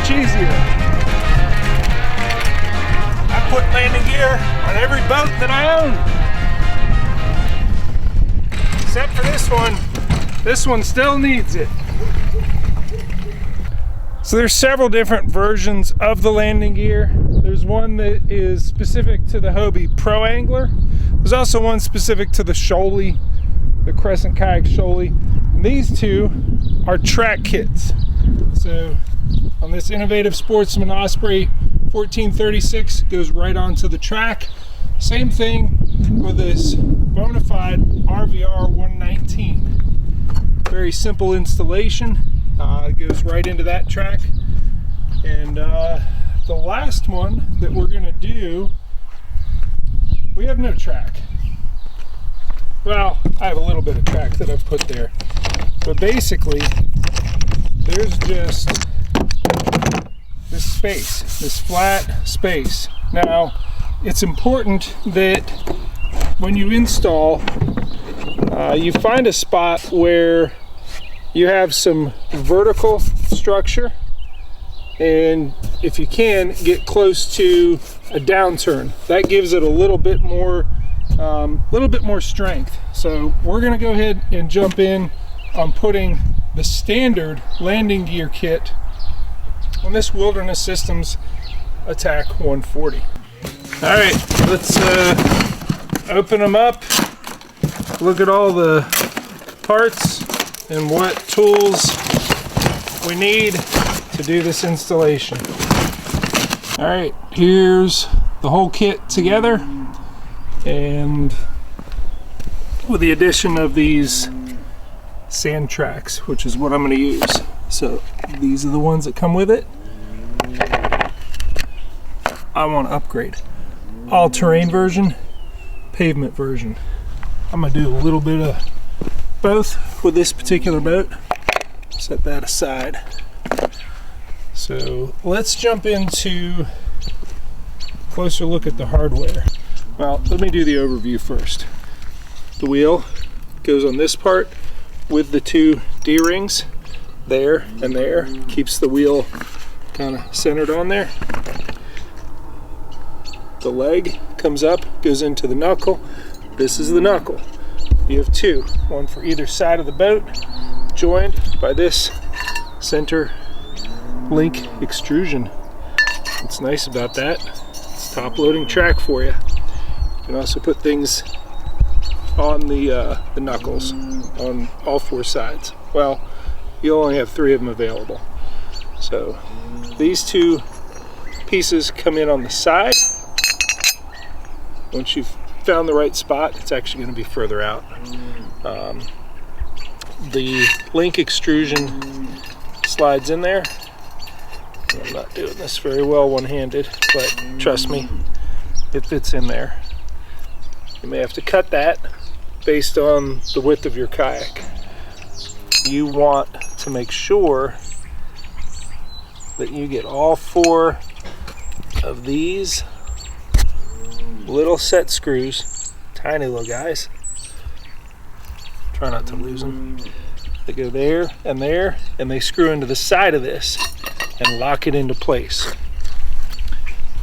much easier. I put landing gear on every boat that I own. Except for this one. This one still needs it. So there's several different versions of the landing gear. There's one that is specific to the Hobie Pro Angler. There's also one specific to the Shoalie, the Crescent Kayak Shoalie. And these two are track kits. So on this innovative Sportsman Osprey 1436 goes right onto the track. Same thing with this Bonafide RVR 119. Very simple installation. It goes right into that track. And the last one that we're gonna do, we have no track. Well, I have a little bit of track that I've put there. But basically, there's just this space, this flat space. Now, it's important that when you install, you find a spot where you have some vertical structure, and if you can, get close to a downturn. That gives it a little bit more strength. So we're going to go ahead and jump in on putting the standard landing gear kit on this Wilderness Systems ATAK 140. All right, let's open them up, look at all the parts and what tools we need to do this installation. All right, here's the whole kit together, and with the addition of these sand tracks, which is what I'm going to use. So these are the ones that come with it. I want to upgrade. All-terrain version, pavement version. I'm going to do a little bit of both with this particular boat. Set that aside. So let's jump into a closer look at the hardware. Well, let me do the overview first. The wheel goes on this part with the two D-rings there and there. Keeps the wheel kind of centered on there. The leg comes up, goes into the knuckle. This is the knuckle. You have two, one for either side of the boat, joined by this center link extrusion. What's nice about that, it's top loading track for you. You can also put things on the knuckles on all four sides. Well, you only have three of them available. So these two pieces come in on the side. Once you've found the right spot, it's actually going to be further out. The link extrusion slides in there. I'm not doing this very well one-handed, but trust me, it fits in there. You may have to cut that based on the width of your kayak. You want to make sure that you get all four of these little set screws, tiny little guys. Try not to lose them. They go there, and they screw into the side of this and lock it into place.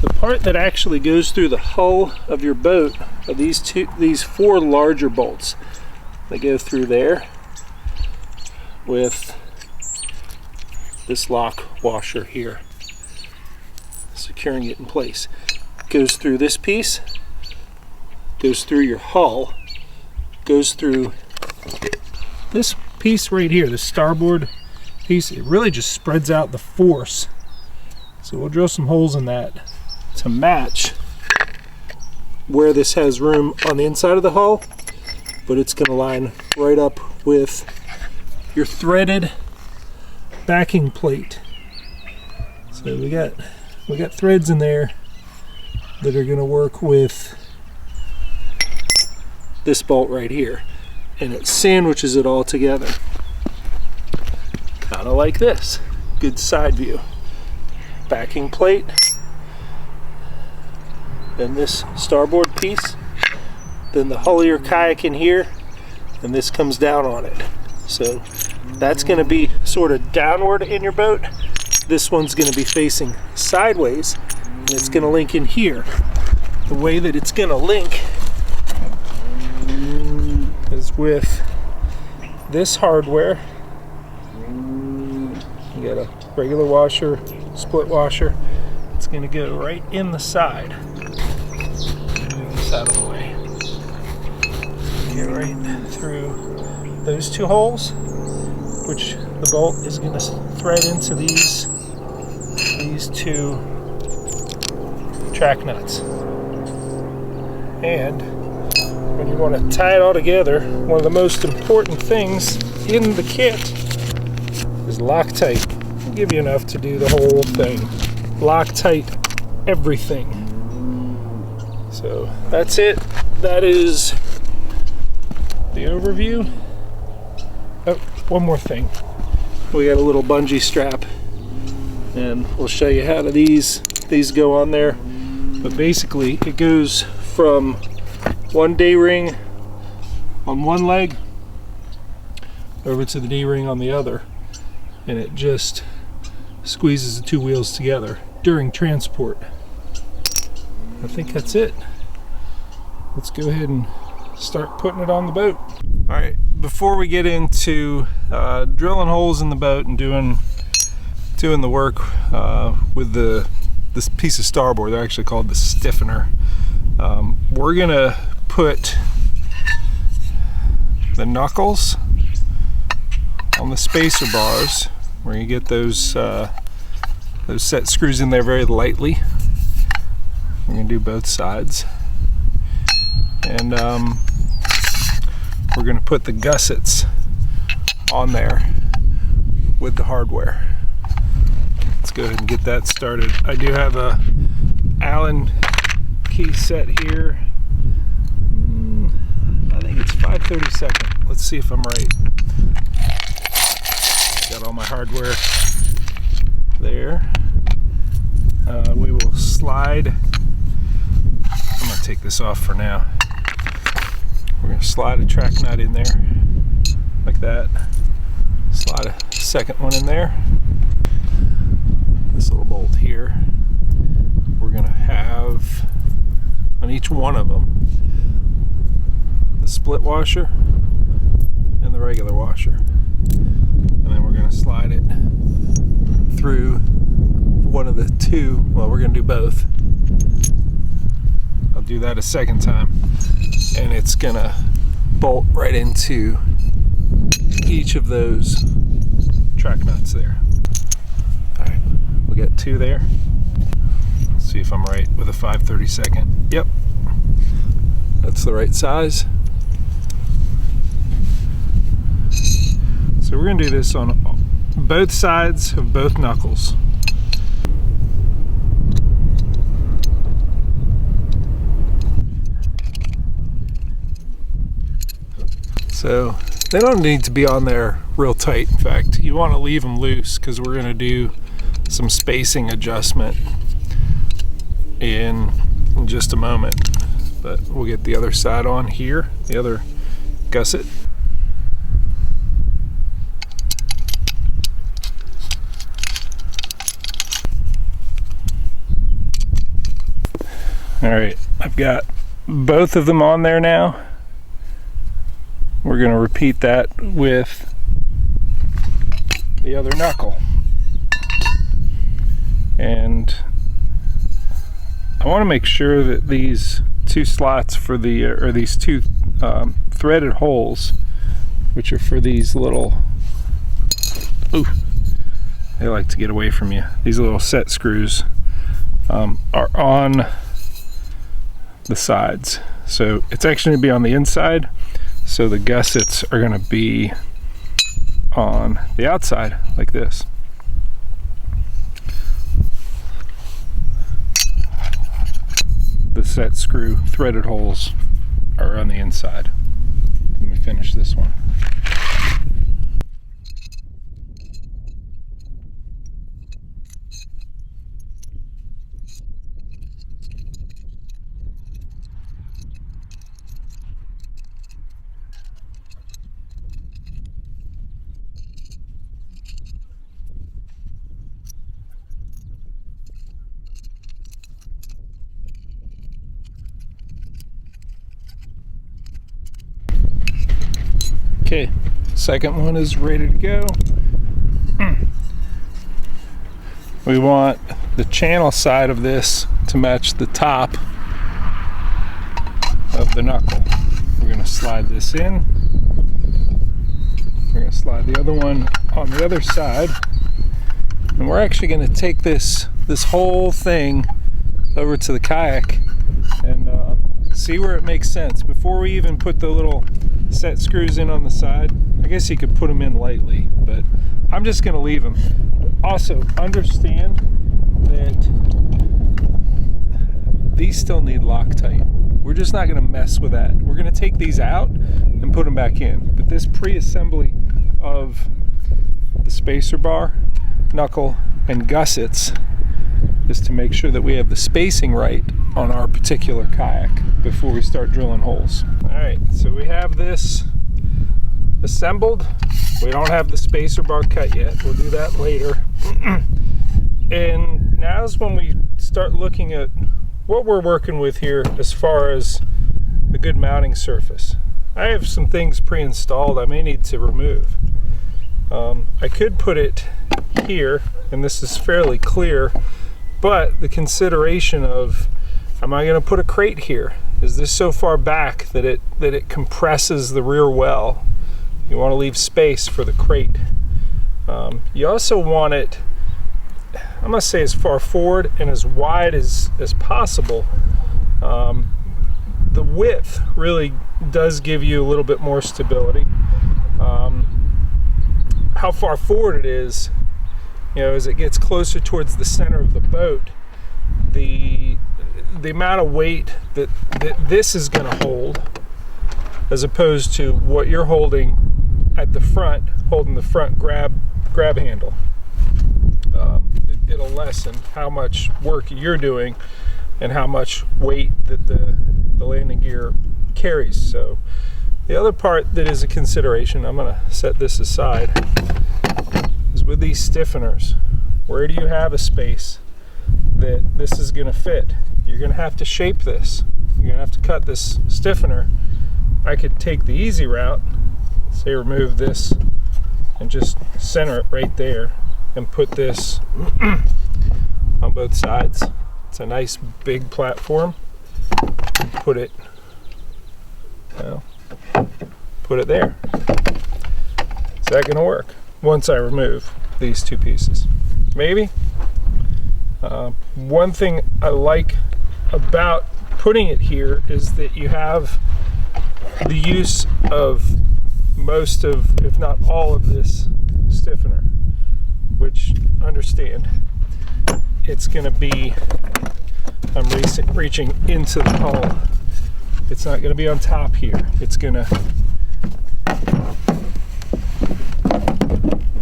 The part that actually goes through the hull of your boat are these four larger bolts. They go through there with this lock washer here, securing it in place. Goes through this piece, goes through your hull, goes through this piece right here, the starboard piece. It really just spreads out the force. So we'll drill some holes in that to match where this has room on the inside of the hull, but it's going to line right up with your threaded backing plate. So we got threads in there that are going to work with this bolt right here, and it sandwiches it all together, kind of like this. Good side view. Backing plate, then this starboard piece, then the hull of your kayak in here, and this comes down on it. So that's going to be sort of downward in your boat, this one's going to be facing sideways, and it's going to link in here. The way that it's going to link is with this hardware. You got a regular washer, split washer. It's going to go right in the side. Move this out of the way. Get right through those two holes, which the bolt is going to thread into these two track nuts. And when you want to tie it all together, one of the most important things in the kit is Loctite. I'll give you enough to do the whole thing. Loctite everything. So that's it. That is the overview. Oh, one more thing. We got a little bungee strap, and we'll show you how these go on there. But basically, it goes from one D-ring on one leg over to the D-ring on the other, and it just squeezes the two wheels together during transport. I think that's it. Let's go ahead and start putting it on the boat. All right, before we get into drilling holes in the boat and doing the work with this piece of starboard, they're actually called the stiffener. We're gonna put the knuckles on the spacer bars. We're gonna get those set screws in there very lightly. We're gonna do both sides, and we're gonna put the gussets on there with the hardware. Let's go ahead and get that started. I do have a Allen key set here. I think it's 5/32. Let's see if I'm right. Got all my hardware there. We will slide. I'm gonna take this off for now. We're gonna slide a track nut in there like that. Slide a second one in there. This little bolt here. We're gonna have on each one of them the split washer and the regular washer, and then we're going to slide it through one of the two. Well, we're going to do both. I'll do that a second time, and it's going to bolt right into each of those track nuts there. All right, we got two there. Let's see if I'm right with a 5/32. Yep, that's the right size. So we're going to do this on both sides of both knuckles. So they don't need to be on there real tight. In fact, you want to leave them loose because we're going to do some spacing adjustment in just a moment. But we'll get the other side on here, the other gusset. All right, I've got both of them on there now. We're going to repeat that with the other knuckle. And I want to make sure that these two slots for the, or these two threaded holes, which are for these little, ooh, they like to get away from you. These little set screws are on the sides. So it's actually going to be on the inside. So the gussets are going to be on the outside like this. The set screw threaded holes are on the inside. Let me finish this one. Okay, second one is ready to go. We want the channel side of this to match the top of the knuckle. We're going to slide this in. We're going to slide the other one on the other side. And we're actually going to take this whole thing over to the kayak and see where it makes sense. Before we even put the little set screws in on the side, I guess you could put them in lightly, but I'm just going to leave them. Also, understand that these still need Loctite. We're just not going to mess with that. We're going to take these out and put them back in. But this pre-assembly of the spacer bar, knuckle, and gussets is to make sure that we have the spacing right on our particular kayak before we start drilling holes. Alright, so we have this assembled. We don't have the spacer bar cut yet. We'll do that later. And now's when we start looking at what we're working with here as far as a good mounting surface. I have some things pre-installed I may need to remove. I could put it here, and this is fairly clear, but the consideration of, am I going to put a crate here? Is this so far back that it compresses the rear well? You want to leave space for the crate. You also want it, I'm going to say, as far forward and as wide as possible. The width really does give you a little bit more stability. How far forward it is, as it gets closer towards the center of the boat, the amount of weight that this is going to hold, as opposed to what you're holding at the front, holding the front grab handle. It'll lessen how much work you're doing and how much weight that the landing gear carries. So the other part that is a consideration, I'm going to set this aside, is with these stiffeners. Where do you have a space that this is going to fit? You're going to have to shape this. You're going to have to cut this stiffener. I could take the easy route, say remove this and just center it right there and put this on both sides. It's a nice big platform. Put it there. Is that going to work once I remove these two pieces? Maybe. One thing I like about putting it here is that you have the use of most of, if not all of, this stiffener, which, understand, it's going to be, I'm reaching into the hull. It's not going to be on top here. It's going to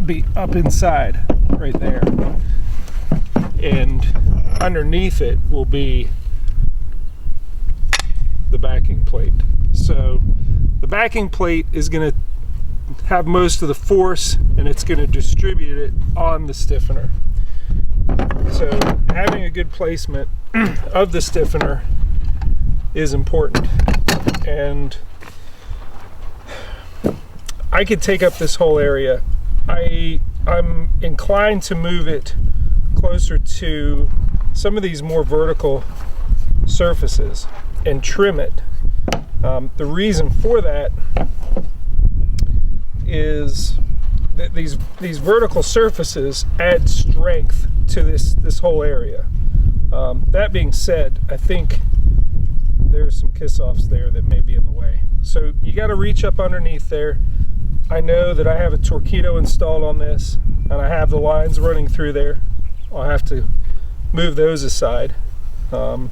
be up inside right there. And underneath it will be the backing plate. So the backing plate is going to have most of the force, and it's going to distribute it on the stiffener. So having a good placement of the stiffener is important. And I could take up this whole area. I'm inclined to move it closer to some of these more vertical surfaces and trim it. The reason for that is that these vertical surfaces add strength to this whole area. That being said, I think there's some kiss-offs there that may be in the way. So you got to reach up underneath there. I know that I have a torpedo installed on this, and I have the lines running through there. I'll have to move those aside. I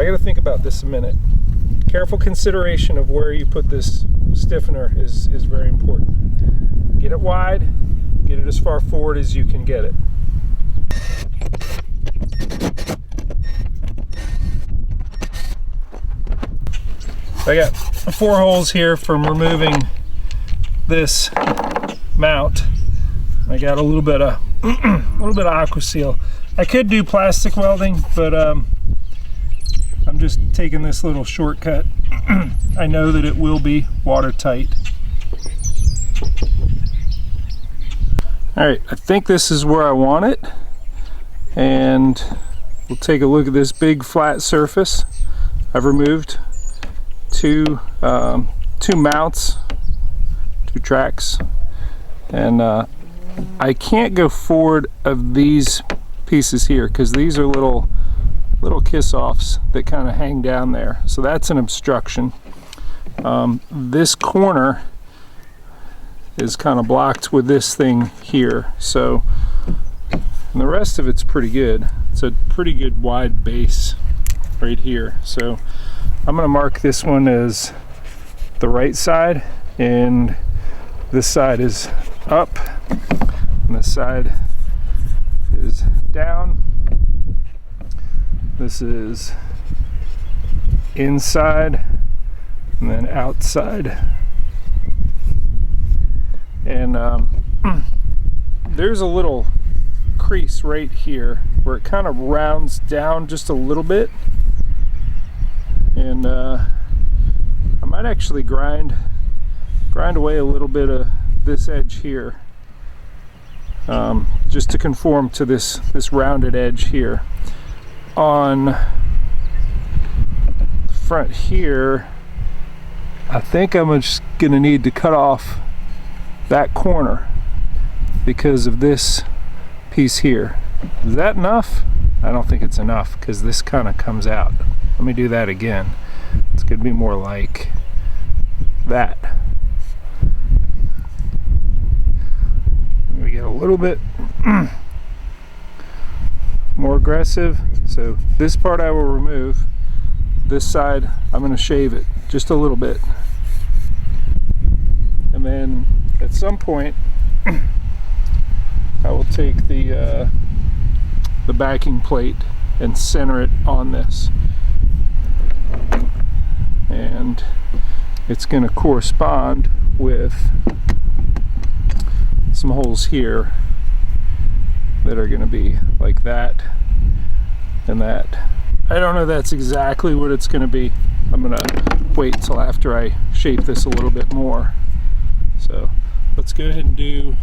got to think about this a minute. Careful consideration of where you put this stiffener is very important. Get it wide, get it as far forward as you can get it. I got 4 holes here from removing this mount. I got a little bit of aqua seal. I could do plastic welding, but I'm just taking this little shortcut. I know that it will be watertight. All right, I think this is where I want it, and we'll take a look at this big flat surface. I've removed two mounts, 2 tracks, and I can't go forward of these pieces here because these are little kiss-offs that kind of hang down there, so that's an obstruction. This corner is kind of blocked with this thing here, so, and the rest of it's pretty good. It's a pretty good wide base right here, so I'm going to mark this one as the right side, and this side is up and this side is down. This is inside and then outside. And there's a little crease right here where it kind of rounds down just a little bit, and I might actually grind away a little bit of this edge here, just to conform to this rounded edge here. On the front here, I think I'm just gonna need to cut off that corner because of this piece here. Is that enough? I don't think it's enough because this kind of comes out. Let me do that again. It's gonna be more like that. We get a little bit more aggressive. So this part I will remove. This side I'm going to shave it just a little bit, and then at some point I will take the backing plate and center it on this, and it's going to correspond with some holes here that are going to be like that and that. I don't know that's exactly what it's going to be. I'm going to wait till after I shape this a little bit more. So let's go ahead and do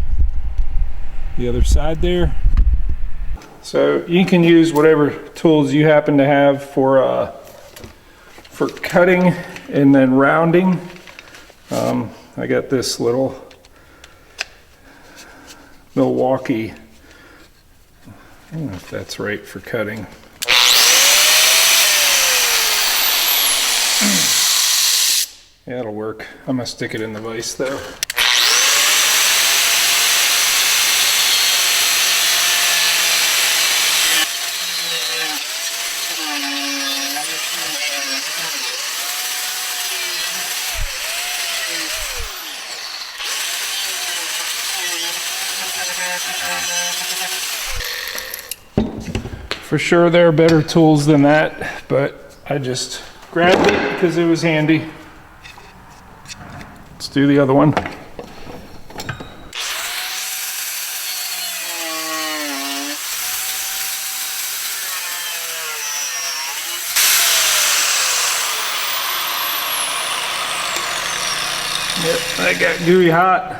the other side there. So you can use whatever tools you happen to have for cutting and then rounding. I got this little Milwaukee, I don't know if that's right for cutting. Yeah, it'll work. I'm gonna stick it in the vise though. For sure there are better tools than that, but I just grabbed it because it was handy. Let's do the other one. Yep, I got gooey hot.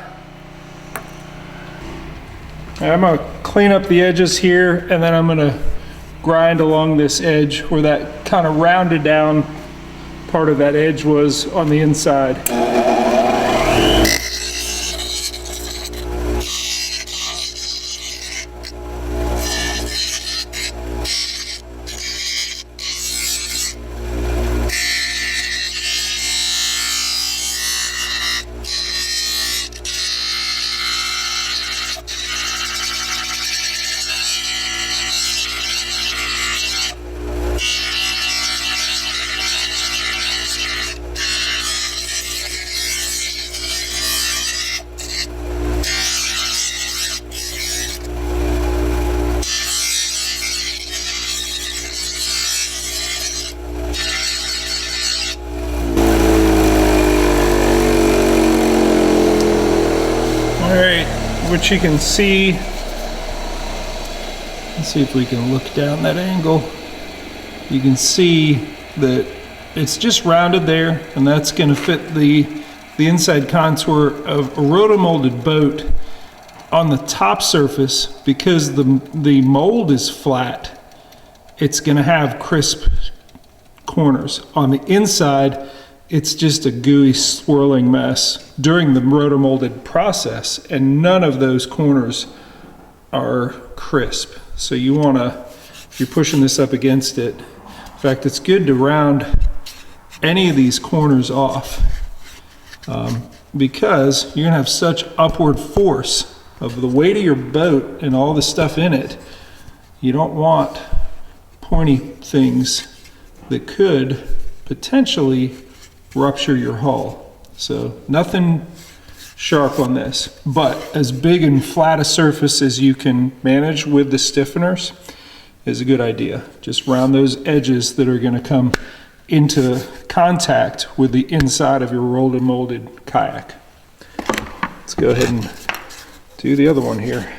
I'm gonna clean up the edges here, and then I'm gonna grind along this edge where that kind of rounded down part of that edge was on the inside. Which you can see, let's see if we can look down that angle. You can see that it's just rounded there, and that's going to fit the inside contour of a rotomolded boat. On the top surface, because the mold is flat, it's going to have crisp corners. On the inside, it's just a gooey, swirling mess during the rotomolded process, and none of those corners are crisp. So you want to, if you're pushing this up against it, in fact, it's good to round any of these corners off, because you're going to have such upward force of the weight of your boat and all the stuff in it. You don't want pointy things that could potentially rupture your hull. So nothing sharp on this, but as big and flat a surface as you can manage with the stiffeners is a good idea. Just round those edges that are going to come into contact with the inside of your rolled and molded kayak. Let's go ahead and do the other one here.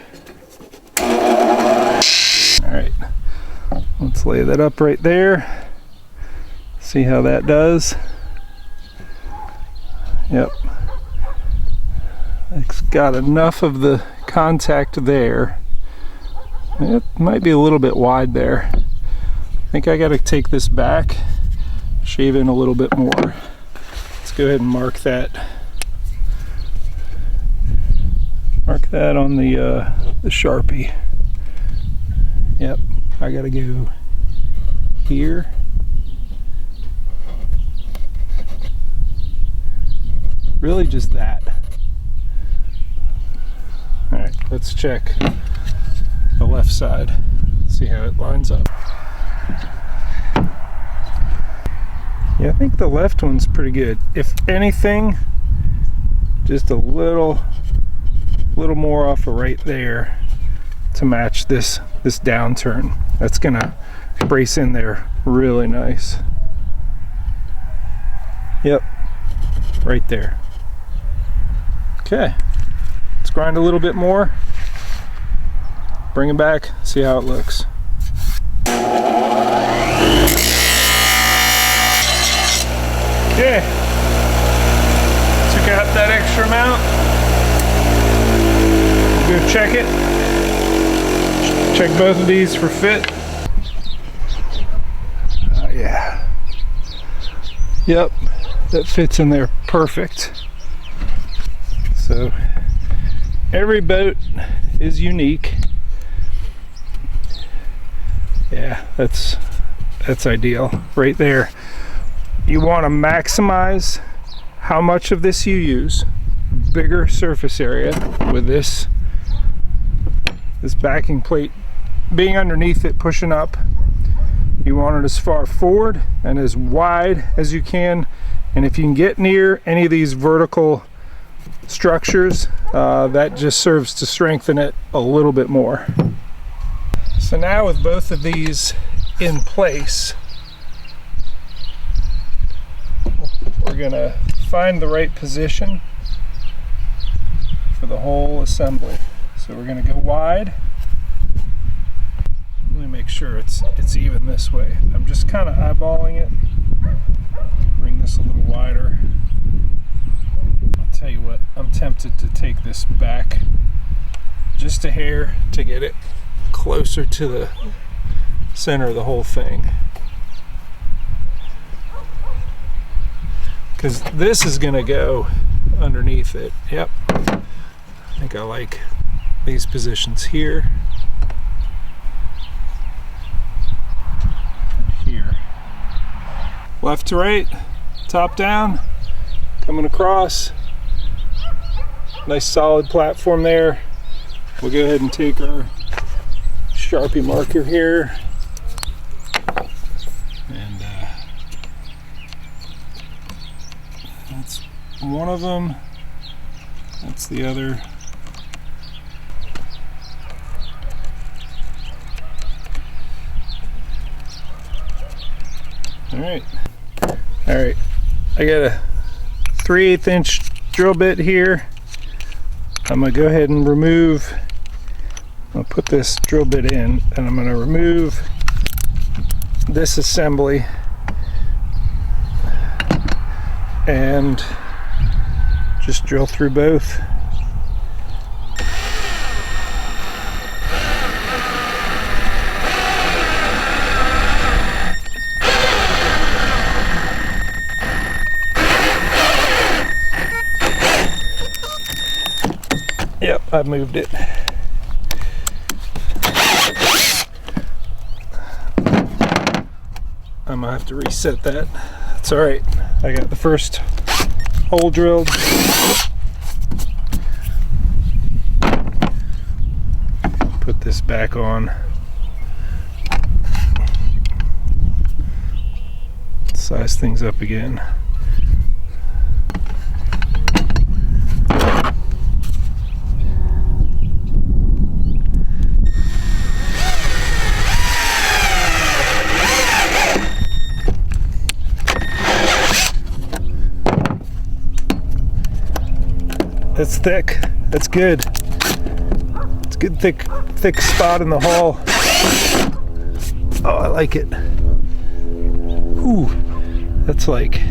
All right, let's lay that up right there. See how that does. Yep, it's got enough of the contact there. It might be a little bit wide there. I think I got to take this back, shave in a little bit more. Let's go ahead and mark that. Mark that on the Sharpie. Yep, I gotta go here. Really just that. All right, let's check the left side. See how it lines up. Yeah, I think the left one's pretty good. If anything, just a little more off of right there to match this downturn. That's gonna brace in there really nice. Yep, right there. Okay, let's grind a little bit more, bring it back, see how it looks. Okay, took out that extra amount. Go check it. Check both of these for fit. Yeah. Yep, that fits in there perfect. So every boat is unique. Yeah, that's ideal right there. You want to maximize how much of this you use. Bigger surface area with this backing plate being underneath it, pushing up. You want it as far forward and as wide as you can, and if you can get near any of these vertical structures, that just serves to strengthen it a little bit more. So now with both of these in place, we're gonna find the right position for the whole assembly. So we're going to go wide. Let me make sure it's even this way. I'm just kind of eyeballing it. Bring this a little wider. I'll tell you what, I'm tempted to take this back just a hair to get it closer to the center of the whole thing. Because this is going to go underneath it. Yep. I think I like these positions here and here. Left to right, top down, coming across. Nice solid platform there. We'll go ahead and take our Sharpie marker here and that's one of them, that's the other. All right, I got a 3/8 inch drill bit here. I'm gonna go ahead and remove, I'll put this drill bit in, and I'm gonna remove this assembly and just drill through both. Yep, I moved it. I'm gonna have to reset that. It's all right. I got the first hole drilled. Put this back on. Size things up again. That's thick. That's good. It's a good thick spot in the hull. Oh, I like it. Ooh, that's like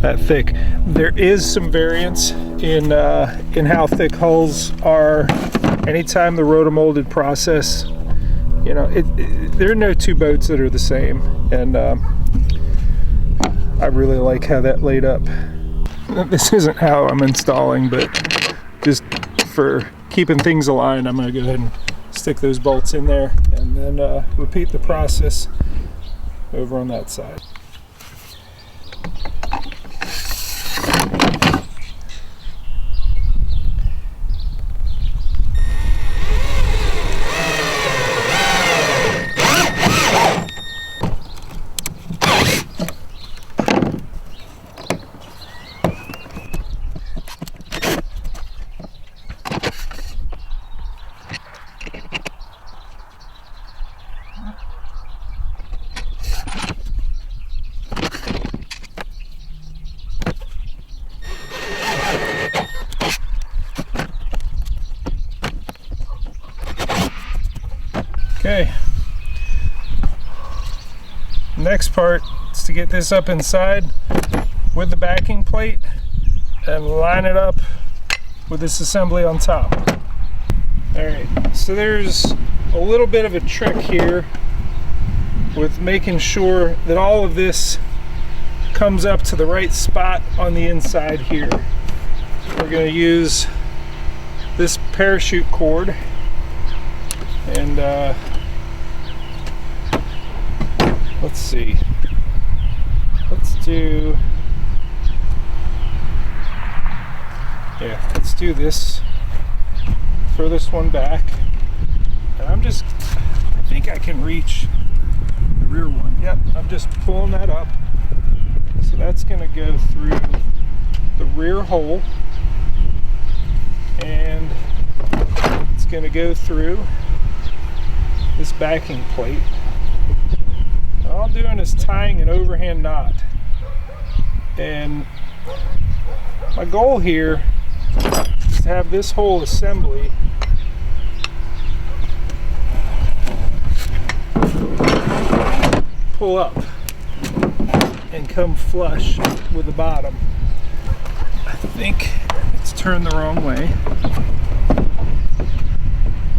that thick. There is some variance in how thick hulls are. Anytime the rotomolded process, you know, there are no two boats that are the same, and I really like how that laid up. This isn't how I'm installing, but just for keeping things aligned, I'm going to go ahead and stick those bolts in there and then repeat the process over on that side. Okay, next part is to get this up inside with the backing plate and line it up with this assembly on top. Alright, so there's a little bit of a trick here with making sure that all of this comes up to the right spot on the inside here. We're going to use this parachute cord, and let's see, let's do this furthest one back, and I think I can reach the rear one. Yep, I'm just pulling that up, so that's going to go through the rear hole, and it's going to go through this backing plate. All I'm doing is tying an overhand knot, and my goal here is to have this whole assembly pull up and come flush with the bottom. I think it's turned the wrong way.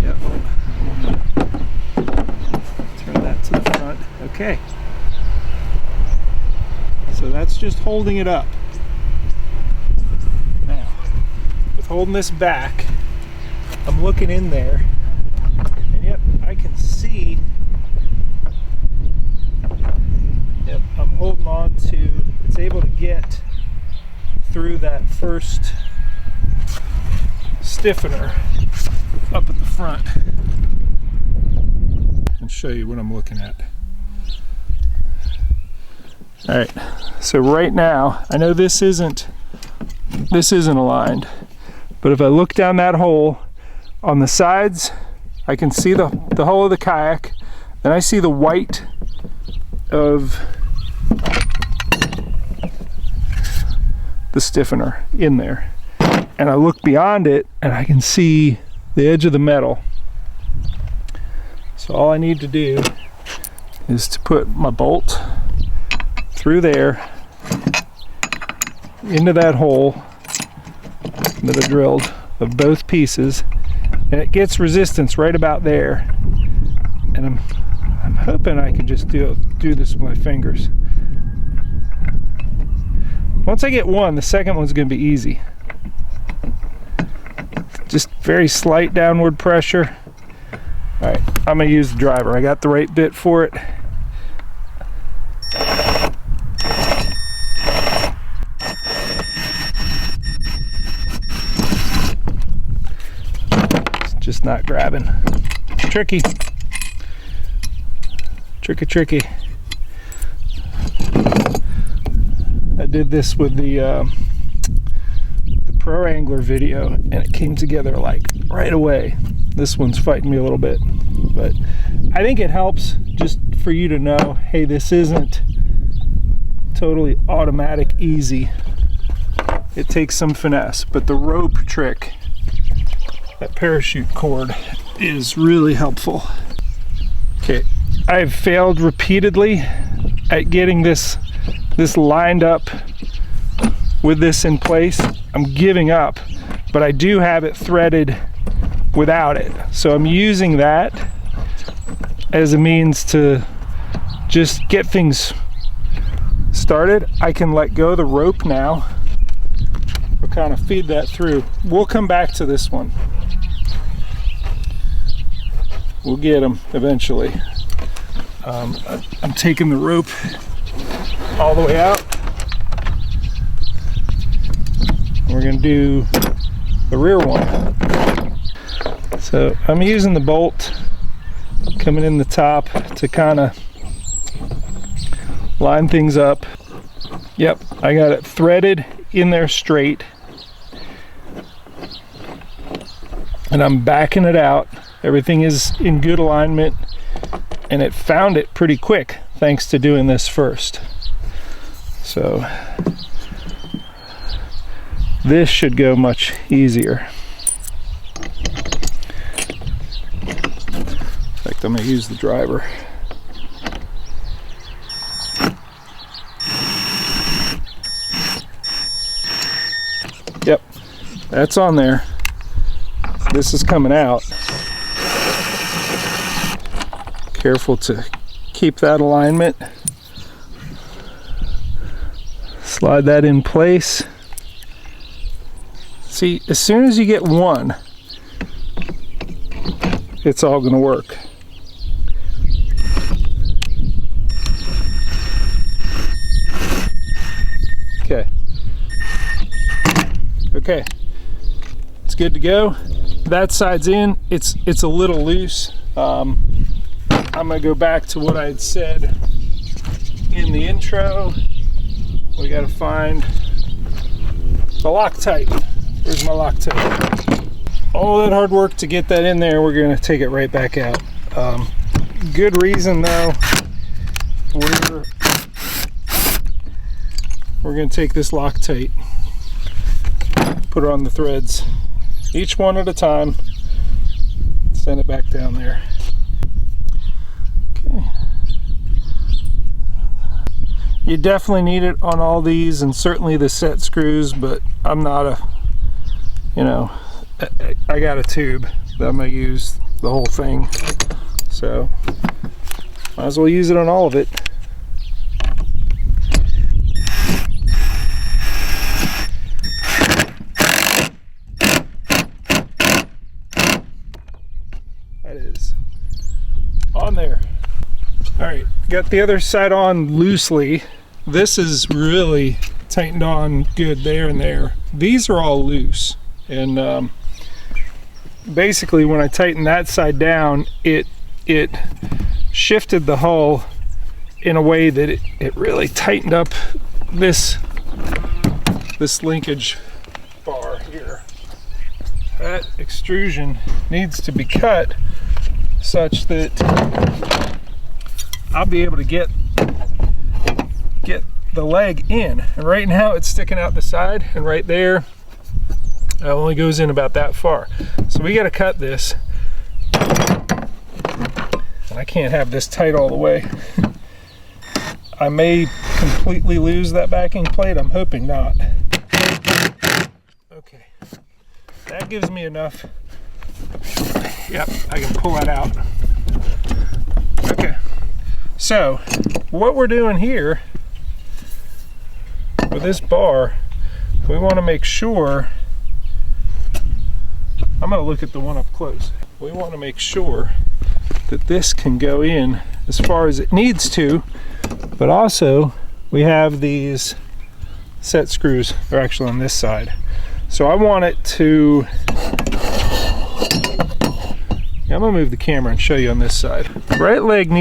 Yep. Turn that to the front. Okay. So that's just holding it up. Now, with holding this back, I'm looking in there, and yep, I can see. Yep, I'm holding on to, it's able to get through that first stiffener up at the front. And show you what I'm looking at. All right, so right now, I know this isn't aligned, but if I look down that hole on the sides, I can see the hull of the kayak, and I see the white of the stiffener in there, and I look beyond it and I can see the edge of the metal. So all I need to do is to put my bolt through there into that hole that I drilled of both pieces, and it gets resistance right about there. And I'm hoping I can just do this with my fingers. Once I get one, the second one's going to be easy. Just very slight downward pressure. All right, I'm going to use the driver. I got the right bit for it. It's just not grabbing. Tricky. Tricky. I did this with the Pro Angler video, and it came together like right away. This one's fighting me a little bit, but I think it helps just for you to know, hey, this isn't totally automatic easy. It takes some finesse, but the rope trick, that parachute cord, is really helpful. Okay, I've failed repeatedly at getting this lined up with this in place. I'm giving up, but I do have it threaded without it. So I'm using that as a means to just get things started. I can let go of the rope now. We'll kind of feed that through. We'll come back to this one. We'll get them eventually. I'm taking the rope all the way out. We're going to do the rear one. So I'm using the bolt coming in the top to kind of line things up. Yep, I got it threaded in there straight. And I'm backing it out. Everything is in good alignment, and it found it pretty quick thanks to doing this first. So this should go much easier. In fact, I'm going to use the driver. Yep, that's on there. This is coming out. Careful to keep that alignment. Slide that in place. See, as soon as you get one, it's all going to work. Okay, it's good to go. That side's in. It's a little loose. I'm gonna go back to what I had said in the intro. We gotta find the Loctite. Where's my Loctite? All that hard work to get that in there, we're gonna take it right back out. Good reason though. We're gonna take this Loctite, put it on the threads, each one at a time, send it back down there. Okay. You definitely need it on all these, and certainly the set screws, but I'm not a, I got a tube that I'm gonna use the whole thing, so might as well use it on all of it. That is on there. All right, got the other side on loosely. This is really tightened on good there and there. These are all loose, and basically when I tightened that side down, it shifted the hull in a way that it really tightened up this linkage bar here. That extrusion needs to be cut such that I'll be able to get the leg in. And right now it's sticking out the side, and right there it only goes in about that far. So we got to cut this, and I can't have this tight all the way. I may completely lose that backing plate. I'm hoping not. Okay, that gives me enough. Yep, I can pull that out. Okay, so what we're doing here with this bar, we want to make sure, I'm going to look at the one up close. We want to make sure that this can go in as far as it needs to, but also we have these set screws. They're actually on this side. So I want it to, I'm gonna move the camera and show you on this side. Right leg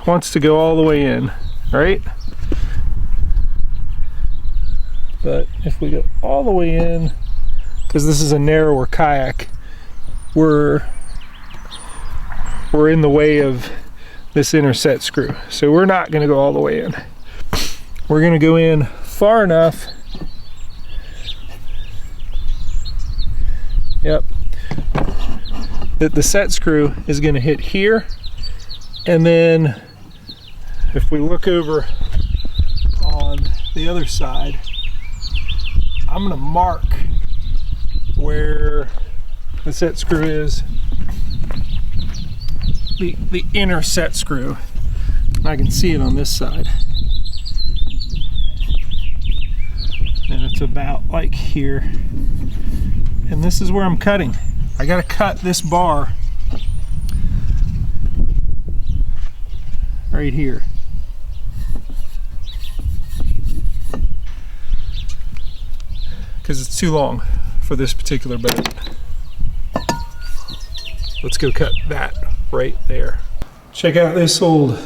wants to go all the way in, right? But if we go all the way in, because this is a narrower kayak, we're in the way of this inner set screw. So we're not gonna go all the way in. We're gonna go in far enough. Yep. That the set screw is gonna hit here. And then if we look over on the other side, I'm gonna mark where the set screw is. The inner set screw. I can see it on this side. And it's about like here. And this is where I'm cutting. I gotta cut this bar right here. Because it's too long for this particular boat. Let's go cut that right there. Check out this old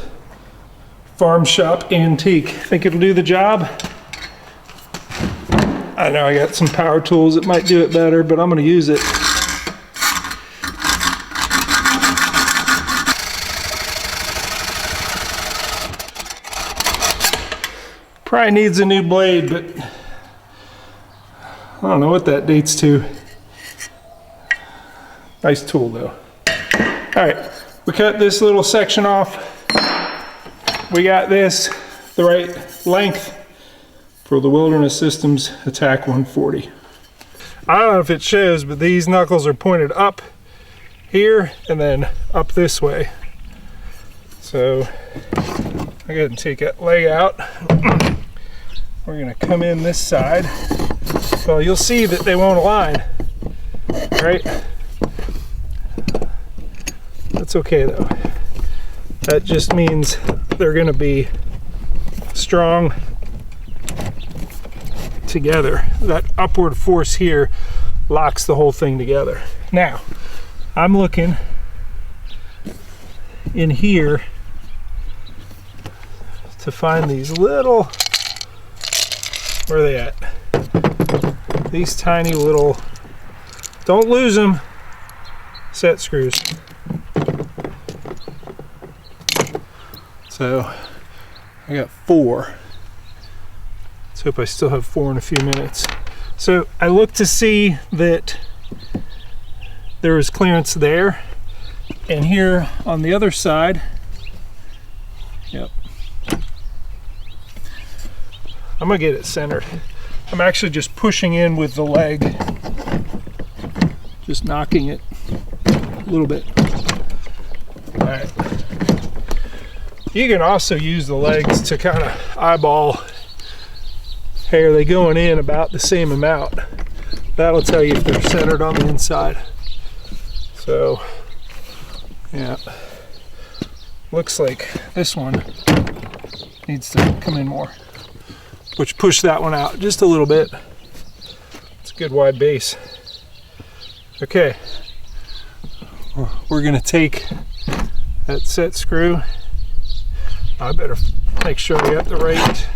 farm shop antique. Think it'll do the job? I know I got some power tools that might do it better, but I'm gonna use it. Probably needs a new blade, but I don't know what that dates to. Nice tool though. All right, we cut this little section off. We got this the right length for the Wilderness Systems ATAK 140. I don't know if it shows, but these knuckles are pointed up here and then up this way. So I go and take that leg out. We're gonna come in this side. Well, you'll see that they won't align, right? That's okay though. That just means they're gonna be strong together. That upward force here locks the whole thing together. Now, I'm looking in here to find these little, where are they at? These tiny little, don't lose them, set screws. So I got 4. Let's hope I still have 4 in a few minutes. So I looked to see that there was clearance there, and here on the other side, yep. I'm gonna get it centered. I'm actually just pushing in with the leg, just knocking it a little bit. All right. You can also use the legs to kind of eyeball, hey, are they going in about the same amount? That'll tell you if they're centered on the inside. So, yeah, looks like this one needs to come in more, which push that one out just a little bit. It's a good wide base. Okay, we're gonna take that set screw. I better make sure I got the right,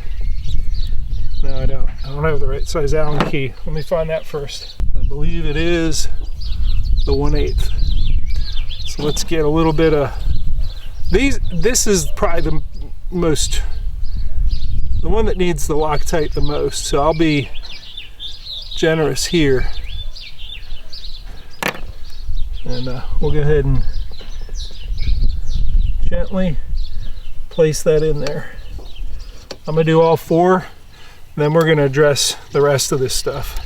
no I don't have the right size Allen key. Let me find that first. I believe it is the 1/8. So let's get a little bit of these. This is probably the one that needs the Loctite the most, so I'll be generous here. And we'll go ahead and gently place that in there. I'm gonna do all 4, then we're gonna address the rest of this stuff.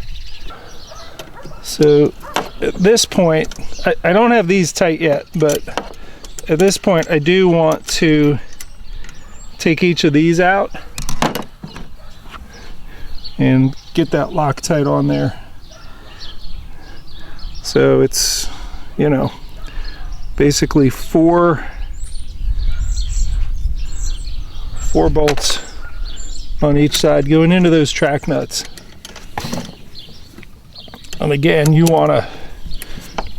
So at this point, I don't have these tight yet, but at this point I do want to take each of these out and get that Loctite on there. So it's, you know, basically four bolts on each side going into those track nuts. And again, you want to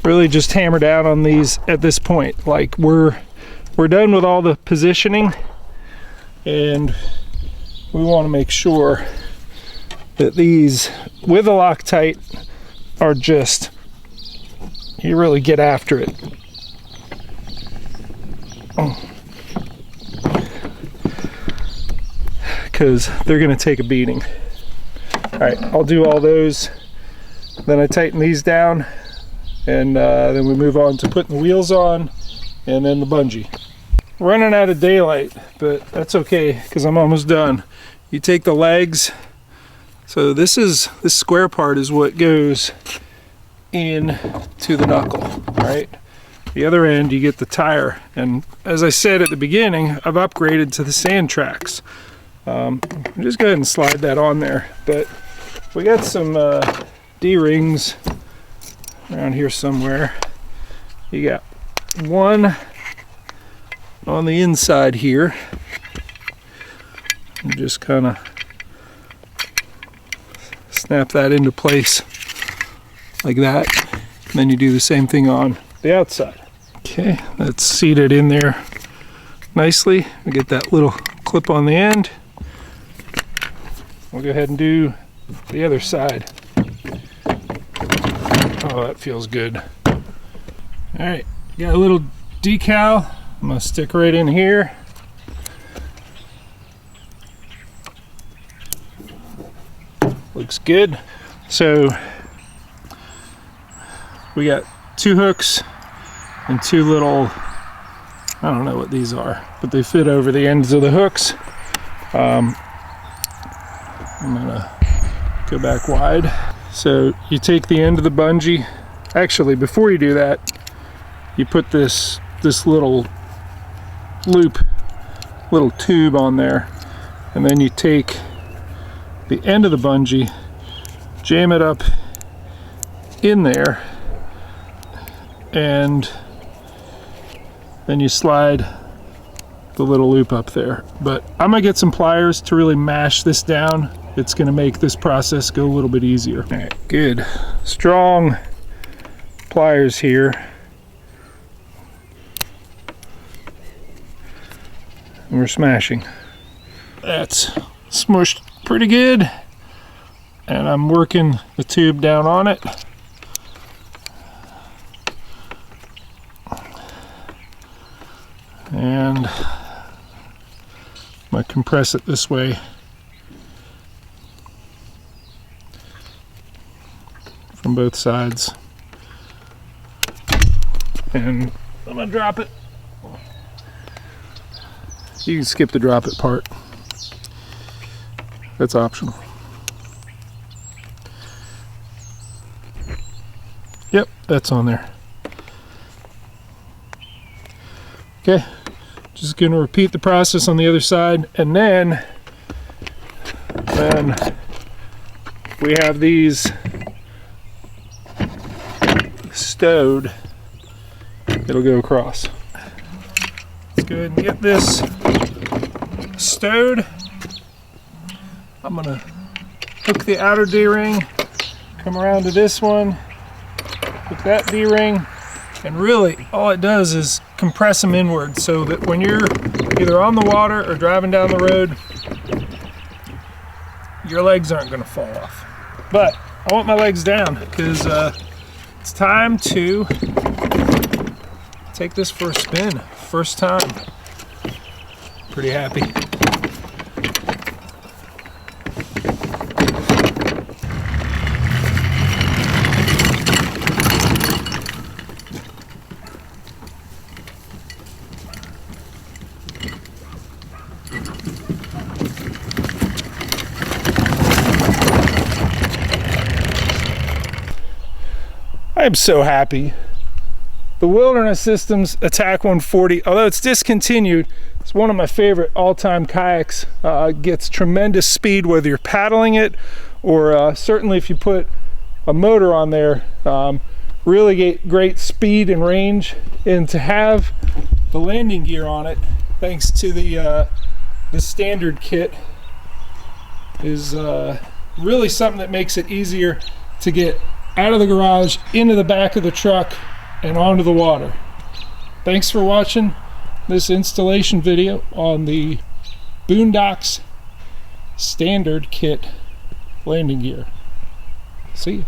really just hammer down on these at this point. Like we're done with all the positioning, and we want to make sure that these with the Loctite are just, you really get after it. Because they're going to take a beating. All right, I'll do all those, then I tighten these down, and then we move on to putting the wheels on and then the bungee. Running out of daylight, but that's okay because I'm almost done. You take the legs, so this square part is what goes in to the knuckle, right? The other end you get the tire, and as I said at the beginning, I've upgraded to the sand tracks. Just go ahead and slide that on there, but we got some D-rings around here somewhere. You got one on the inside here, and just kind of snap that into place like that, and then you do the same thing on the outside. Okay, that's seated in there nicely. We get that little clip on the end. We'll go ahead and do the other side. Oh, that feels good. All right, got a little decal. I'm gonna stick right in here. Looks good. So we got two hooks and two little, I don't know what these are, but they fit over the ends of the hooks. I'm gonna go back wide. So you take the end of the bungee. Actually, before you do that, you put this little loop, little tube on there, and then you take the end of the bungee, jam it up in there, and then you slide the little loop up there. But I'm gonna get some pliers to really mash this down. It's gonna make this process go a little bit easier. All right, good. Strong pliers here. And we're smashing. That's smushed pretty good. And I'm working the tube down on it. And I'm gonna compress it this way. From both sides. And I'm gonna drop it. You can skip the drop it part. That's optional. Yep, that's on there. Okay, just gonna repeat the process on the other side, and then we have these stowed. It'll go across. Let's go ahead and get this stowed. I'm gonna hook the outer D-ring, come around to this one, hook that D-ring, and really all it does is compress them inward so that when you're either on the water or driving down the road, your legs aren't gonna fall off. But I want my legs down because it's time to take this for a spin. First time. Pretty happy. I'm so happy. The Wilderness Systems ATAK 140, although it's discontinued, it's one of my favorite all-time kayaks. Gets tremendous speed whether you're paddling it or certainly if you put a motor on there. Really get great speed and range, and to have the landing gear on it, thanks to the standard kit, is really something that makes it easier to get out of the garage, into the back of the truck, and onto the water. Thanks for watching this installation video on the Boonedox standard kit landing gear. See you.